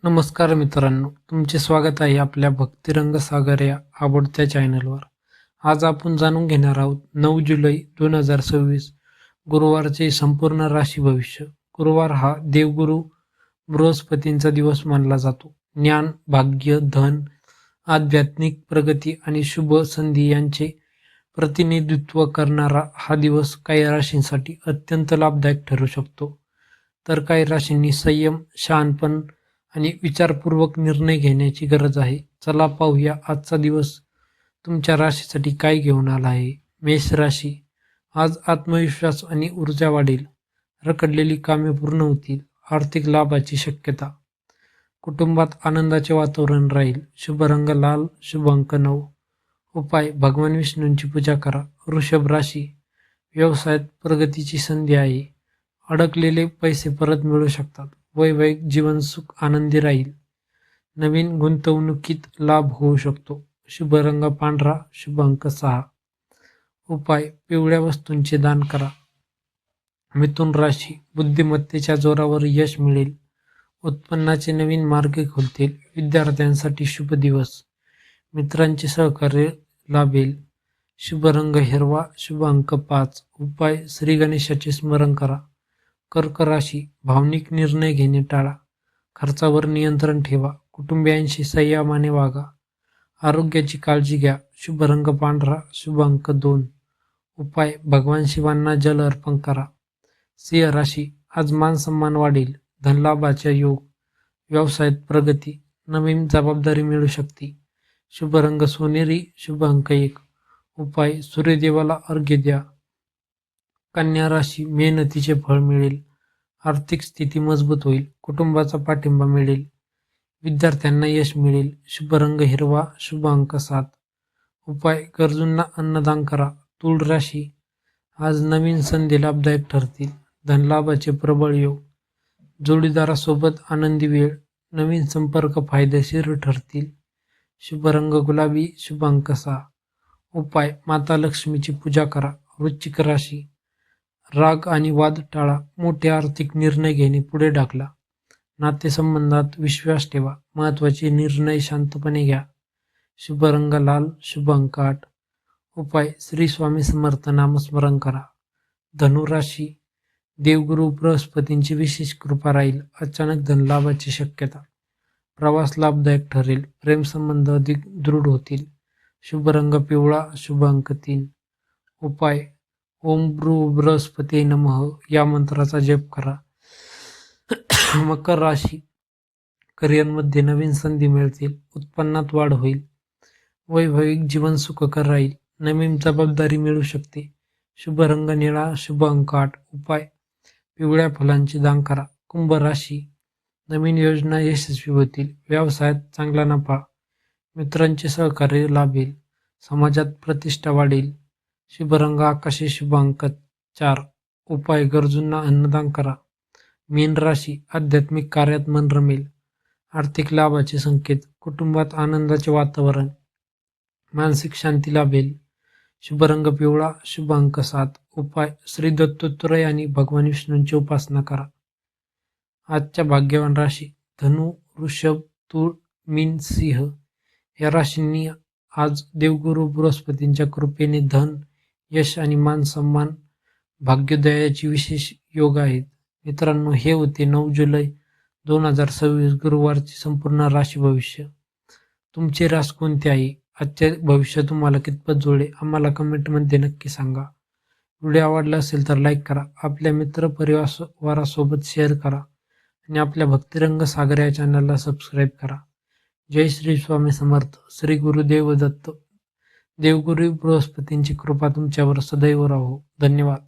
नमस्कार मित्रांनो, तुमचे स्वागत आहे आपल्या भक्तिरंग सागर या आवडत्या चॅनलवर. आज आपण जाणून घेणार आहोत 9 जुलै 2026 गुरुवारचे संपूर्ण राशी भविष्य. गुरुवार हा देवगुरु बृहस्पतींचा दिवस मानला जातो. ज्ञान, भाग्य, धन, आध्यात्मिक प्रगती आणि शुभ संधी यांचे प्रतिनिधित्व करणारा हा दिवस काही राशींसाठी अत्यंत लाभदायक ठरू शकतो, तर काही राशींनी संयम, शहाणपण आणि विचारपूर्वक निर्णय घेण्याची गरज आहे. चला पाहूया आजचा दिवस तुमच्या राशीसाठी काय घेऊन आला आहे. मेष राशी, आज आत्मविश्वास आणि ऊर्जा वाढेल. रखडलेली कामे पूर्ण होतील. आर्थिक लाभाची शक्यता. कुटुंबात आनंदाचे वातावरण राहील. शुभ रंग लाल, शुभ अंक 9. उपाय, भगवान विष्णूंची पूजा करा. वृषभ राशी, व्यवसायात प्रगतीची संधी आहे. अडकलेले पैसे परत मिळू शकतात. वैवाहिक जीवन सुख आनंदी राहील. नवीन गुंतवणुकीत लाभ होऊ शकतो. शुभ रंग पांढरा, शुभ अंक 6. उपाय, पिवळ्या वस्तूंचे दान करा. मिथुन राशी, बुद्धिमत्तेच्या जोरावर यश मिळेल. उत्पन्नाचे नवीन मार्ग खुलतील. विद्यार्थ्यांसाठी शुभ दिवस. मित्रांचे सहकार्य लाभेल. शुभ रंग हिरवा, शुभ अंक 5. उपाय, श्री गणेशाचे स्मरण करा. कर्क राशी, भावनिक निर्णय घेणे टाळा. खर्चावर नियंत्रण ठेवा. कुटुंबियांशी संयमाने वागा. आरोग्याची काळजी घ्या. शुभ रंग पांढरा, शुभ अंक 2. उपाय, भगवान शिवांना जल अर्पण करा. सिंह राशी, आज मान सन्मान वाढेल. धनलाभाचा योग. व्यवसायात प्रगती. नवीन जबाबदारी मिळू शकते. शुभ रंग सोनेरी, शुभ अंक 1. उपाय, सूर्यदेवाला अर्घ्य द्या. कन्या राशी, मेहनतीचे फळ मिळेल. आर्थिक स्थिती मजबूत होईल. कुटुंबाचा पाठिंबा मिळेल. विद्यार्थ्यांना यश मिळेल. शुभ रंग हिरवा, शुभ अंक 7. उपाय, गरजूंना अन्नदान करा. तुळ राशी, आज नवीन संधी लाभदायक ठरतील. धनलाभाचे प्रबळ योग. जोडीदारासोबत आनंदी वेळ. नवीन संपर्क फायदेशीर ठरतील. शुभ रंग गुलाबी, शुभ अंक 6. उपाय, माता लक्ष्मीची पूजा करा. वृश्चिक राशी, राग आणि वाद टाळा. मोठे आर्थिक निर्णय घेणे पुढे ढकला. नातेसंबंधात विश्वास ठेवा. महत्त्वाचे निर्णय शांतपणे घ्या. शुभ रंग लाल, शुभ अंक 8. उपाय, श्री स्वामी समर्थ नामस्मरण करा. धनुराशी, देवगुरु बृहस्पतींची विशेष कृपा राहील. अचानक धनलाभाची शक्यता. प्रवास लाभदायक ठरेल. प्रेमसंबंध अधिक दृढ होतील. शुभ रंग पिवळा, शुभ अंक 3. उपाय, ओम बृहस्पती नमः या मंत्राचा जप करा. मकर राशी, करिअरमध्ये नवीन संधी मिळतील. उत्पन्नात वाढ होईल. वैवाहिक जीवन सुखकर राहील. नवीन जबाबदारी मिळू शकते. शुभ रंग निळा, शुभ अंक 8. उपाय, पिवळ्या फुलांचे दान करा. कुंभ राशी, नवीन योजना यशस्वी होतील. व्यवसायात चांगला नफा. मित्रांचे सहकार्य लाभेल. समाजात प्रतिष्ठा वाढेल. शुभ रंग आकाशी, शुभ अंक 4. उपाय, गरजूंना अन्नदान करा. मीन राशी, आध्यात्मिक कार्यात मन रमेल. आर्थिक लाभाचे संकेत. कुटुंबात आनंदाचे वातावरण. मानसिक शांती लाभेल. शुभ रंग पिवळा, शुभ अंक 7. उपाय, श्री दत्तात्रय आणि भगवान विष्णूंची उपासना करा. आजच्या भाग्यवान राशी धनु, वृषभ, तूळ, मीन, सिंह या राशींनी आज देवगुरु बृहस्पतींच्या कृपेने धन, यश आणि मान सन्मान, भाग्योदयाची विशेष योग आहेत. मित्रांनो, हे होते 9 जुलै 2026 गुरुवारचे संपूर्ण राशी भविष्य. तुमची रास कोणती आहे? आजचे भविष्य तुम्हाला कितपत जुळले आम्हाला कमेंटमध्ये नक्की सांगा. व्हिडिओ आवडला असेल तर लाईक करा. आपल्या मित्र परिवारासोबत शेअर करा आणि आपल्या भक्तिरंग सागर या चॅनलला सबस्क्राईब करा. जय श्री स्वामी समर्थ. श्री गुरुदेव दत्त. देवगुरु बृहस्पतींची कृपा तुमच्यावर सदैव राहो. धन्यवाद.